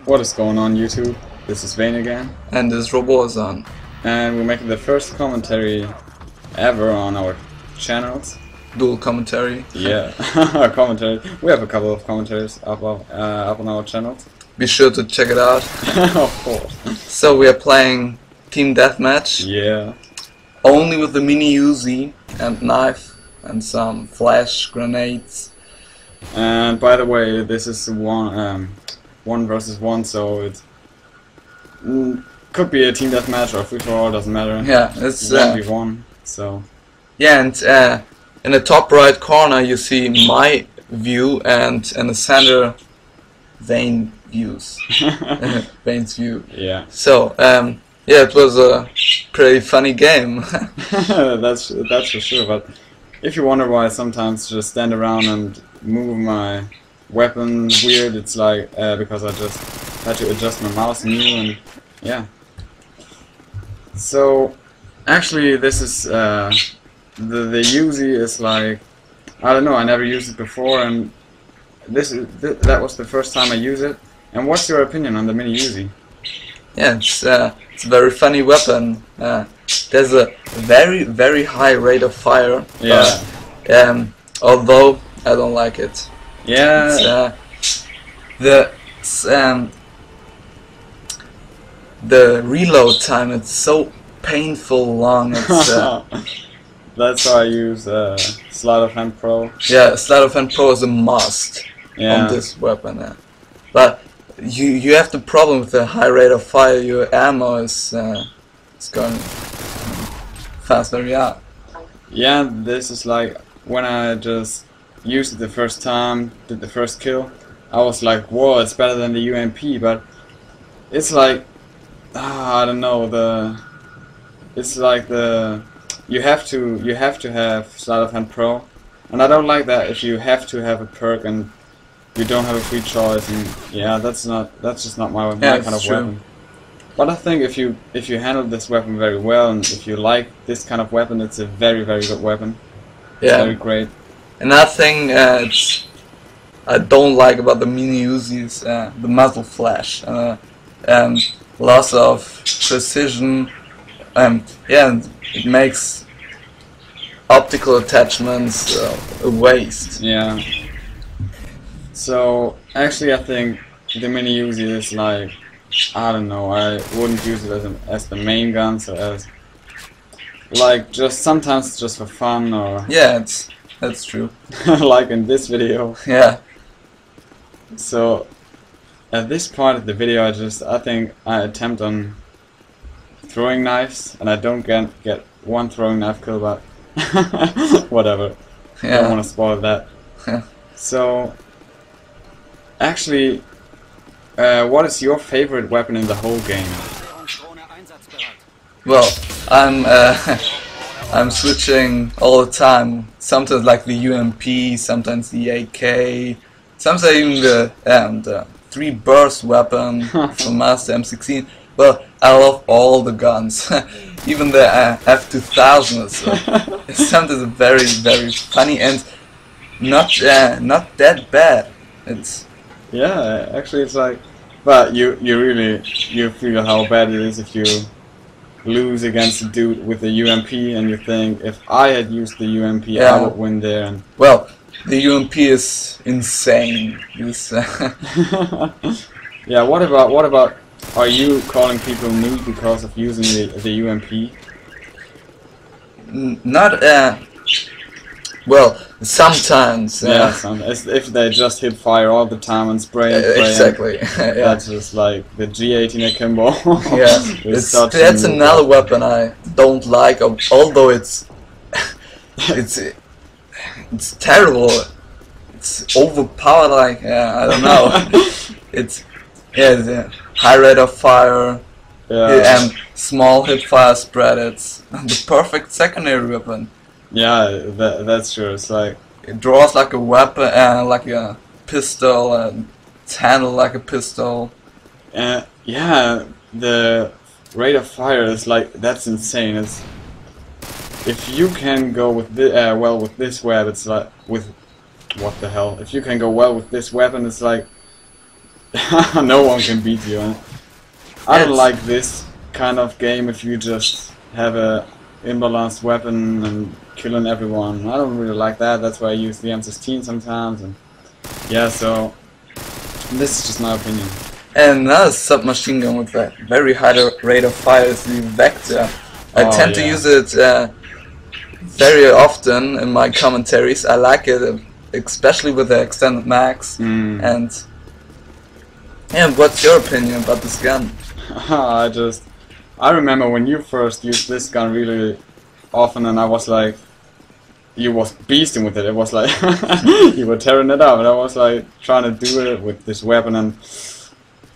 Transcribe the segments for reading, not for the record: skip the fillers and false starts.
What is going on YouTube? This is Vane again. And this Robozan. And we're making the first commentary ever on our channels. Dual commentary. Yeah, commentary. We have a couple of commentaries up on our channels. Be sure to check it out. Of course. So we are playing Team Deathmatch. Yeah. Only with the Mini Uzi and knife and some flash grenades. And by the way, this is one versus one, so it could be a team deathmatch or free for all, doesn't matter. Yeah, it's 1v1. So yeah, and in the top right corner you see my view, and in the center Vane views. Vane's view. Yeah. So yeah, it was a pretty funny game. that's for sure. But if you wonder why I sometimes just stand around and move my weapon weird, it's like because I just had to adjust my mouse new, and yeah. So actually this is the Uzi is like, I don't know, I never used it before, and that was the first time I used it. And what's your opinion on the Mini Uzi? Yeah, it's a very funny weapon. There's a very high rate of fire. Yeah. Although I don't like it. Yeah. The reload time, it's so painful long. It's that's why I use Sleight of Hand Pro. yeah, Sleight of Hand Pro is a must on this weapon. But you have the problem with the high rate of fire. Your ammo is going faster. Yeah. Yeah, this is like when I just used it the first time, did the first kill, I was like, whoa, it's better than the UMP, but it's like, I don't know, it's like you have to have Sleight of Hand Pro, and I don't like that if you have to have a perk and you don't have a free choice, and yeah, that's just not my kind of weapon. But I think if you handle this weapon very well, and if you like this kind of weapon, it's a very good weapon. It's very great. Another thing I don't like about the Mini Uzi is the muzzle flash. Loss of precision. Yeah, it makes optical attachments a waste. Yeah. So actually, I think the Mini Uzi is like, I don't know, I wouldn't use it as the main gun, so as like just sometimes just for fun, or yeah, that's true. like in this video. Yeah. So at this part of the video, I think I attempt on throwing knives, and I don't get one throwing knife kill, but whatever. Yeah. I don't want to spoil that. So actually, what is your favorite weapon in the whole game? Well, I'm switching all the time. Sometimes like the UMP, sometimes the AK, sometimes even the 3 burst weapon from Master M16. Well, I love all the guns, even the F2000. It's sometimes very funny and not that bad. It's yeah, actually it's like, but you feel how bad it is if you lose against a dude with the UMP, and you think, if I had used the UMP, I would win there. And well, the UMP is insane. It's yeah. What about? Are you calling people noob because of using the UMP? Not well, sometimes. Yeah, if they just hit fire all the time and spray and spray. Exactly. Yeah. That's just like the G18 akimbo. Yeah, that's another weapon I don't like. Although it's terrible. It's overpowered. Like I don't know. It's the high rate of fire. Yeah. And small hip fire spread. It's the perfect secondary weapon. Yeah, that's true. It's like it draws like a weapon, like a pistol, and it's handled like a pistol. Yeah, the rate of fire is like, that's insane. It's, if you can go with well with this weapon, it's like with what the hell? If you can go well with this weapon, it's like No one can beat you. I don't Yes. like this kind of game if you just have a imbalanced weapon and killing everyone. I don't really like that. That's why I use the M16 sometimes. And yeah, so this is just my opinion. And another submachine gun with a very high rate of fire is the Vector. I Oh, tend to yeah. use it very often in my commentaries. I like it, especially with the extended mags. And yeah, what's your opinion about this gun? I remember when you first used this gun really often, and I was like, you was beasting with it. It was like you were tearing it up, and I was like trying to do it with this weapon, and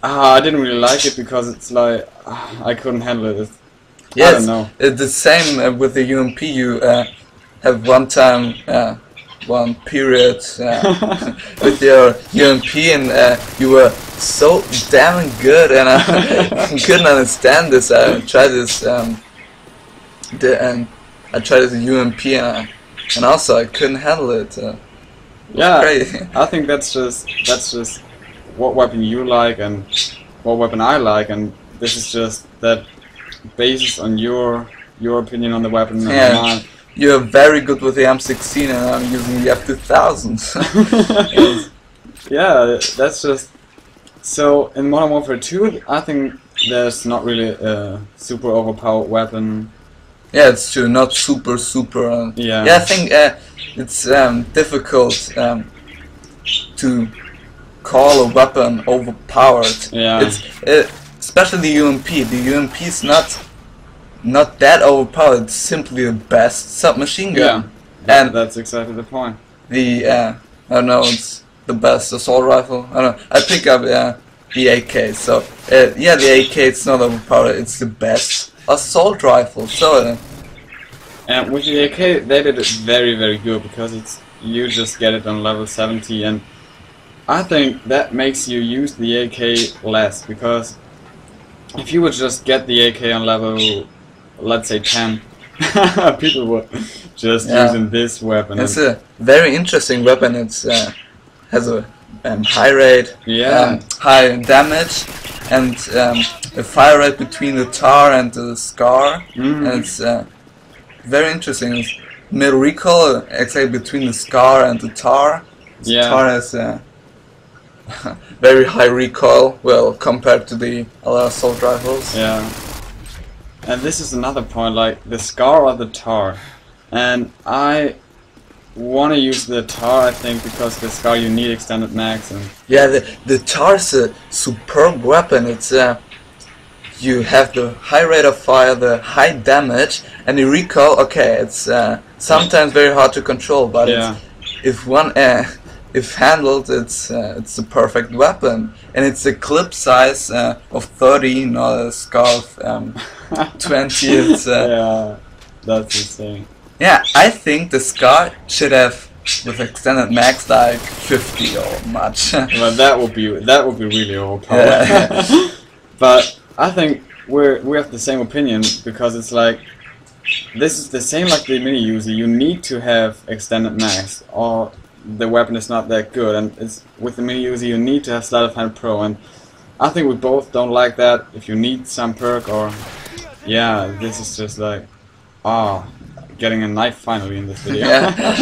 I didn't really like it because it's like I couldn't handle it. I don't know. It's the same with the UMP. You have one period with your UMP, and you were so damn good, and I couldn't understand this. I tried this, I tried this UMP, and also I couldn't handle it. Yeah, crazy. I think that's just what weapon you like and what weapon I like, and this is just that basis on your opinion on the weapon. And Yeah. mine. You're very good with the M16, and I'm using the F2000. Yeah, that's just so in Modern Warfare 2. I think there's not really a super overpowered weapon. Yeah, it's true. Not super. Yeah. Yeah, I think it's difficult to call a weapon overpowered. Yeah. It's especially the UMP. The UMP is not that overpowered. It's simply the best submachine gun. And that's exactly the point. the I don't know. It's the best assault rifle. I don't know. I pick up the AK. So yeah, the AK it's not overpowered. It's the best assault rifle. So. And with the AK, they did it very, very good because you just get it on level 70, and I think that makes you use the AK less, because if you would just get the AK on level, let's say 10, people would just using this weapon. It's a very interesting weapon. It's has a high rate, high damage, and a fire rate between the tar and the scar. And it's very interesting. It's middle recoil, exactly between the scar and the tar. The tar has very high recoil, well, compared to the other assault rifles. Yeah. And this is another point, like the scar or the tar. And I want to use the tar, I think, because the scar you need extended mags. And yeah, the tar is a superb weapon. It's you have the high rate of fire, the high damage, and the recoil. Okay, it's sometimes very hard to control, but if handled, it's a perfect weapon, and it's a clip size of 30, not a scar of 20. It's yeah, that's insane. Yeah, I think the scar should have with extended max like 50 or much. Well, that would be really overpowered. Yeah. But I think we have the same opinion, because it's like this is the same like the Mini Uzi. You need to have extended mags, or the weapon is not that good. And it's with the Mini Uzi you need to have Sleight of Hand Pro, and I think we both don't like that. If you need some perk, or yeah, this is just like getting a knife finally in this video. Yeah.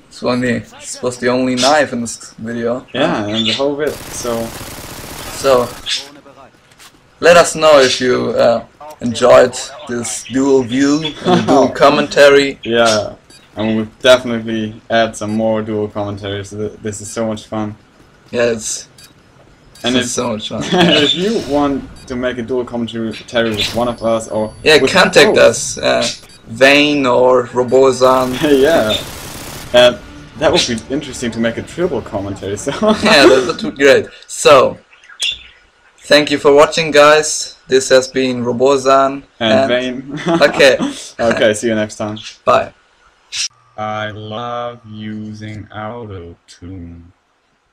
This was the only knife in this video. Yeah, and the whole bit. So let us know if you enjoyed this dual view and the dual commentary. Yeah, and we'll definitely add some more dual commentaries. This is so much fun. Yeah, it's so much fun. If you want to make a dual commentary with one of us, or contact us, Vain or Robozan. Yeah, and that would be interesting to make a triple commentary. So yeah, that would be great. So thank you for watching, guys. This has been Robozan and Vain. Okay. Okay, see you next time. Bye. I love using auto-tune.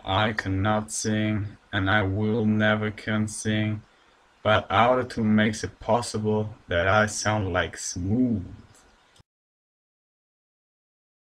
I cannot sing, and I will never can sing, but auto-tune makes it possible that I sound like smooth.